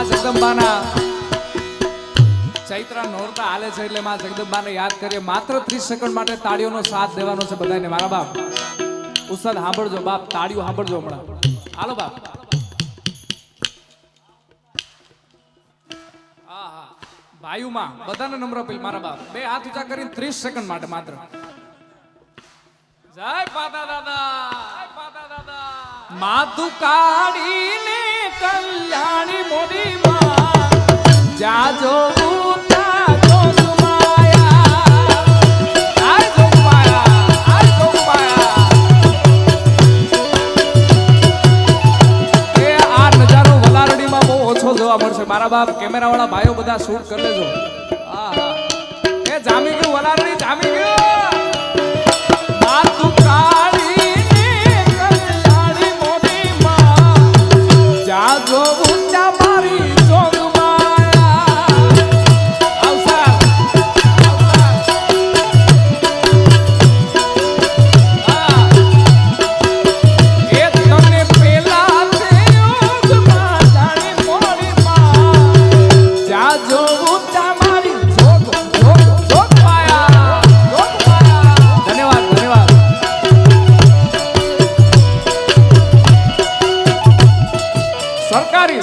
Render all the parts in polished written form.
માં જગદંબાના ચૈત્ર નોરતા હાલે છે એટલે માં જગદંબાને યાદ કરીએ. માત્ર 30 સેકન્ડ માટે તાળીઓનો સાથ દેવાનો છે બધાને. મારા બાપ ઉસ્તાદ સાંભળજો બાપ, તાળીઓ સાંભળજો હમણાં. હાલો બાપ. ભાઈઓમાં બધાને નમ્ર અપીલ મારા બાપ, બે હાથ ઊંચા કરીને 30 સેકન્ડ માટે માત્ર. જય પાતા દાદા, જય પાતા દાદા. માથું કાઢીને કલ્યાણી મોદી માં જાજો ઉતા જોગમાયા, આય જોગમાયા, આય જોગમાયા. એ આ નજારો વલારડીમાં બહુ ઓછો જોવા મળશે મારા બાપ. કેમેરા વાળા ભાઈઓ બધા શૂટ કરી લેજો. હા હા, એ જામી ગયું વલારડી, જામી ગયું. માથું કાઢીને કલ્યાણી મોદી માં જાજો ઉતા મારી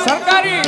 સરકારી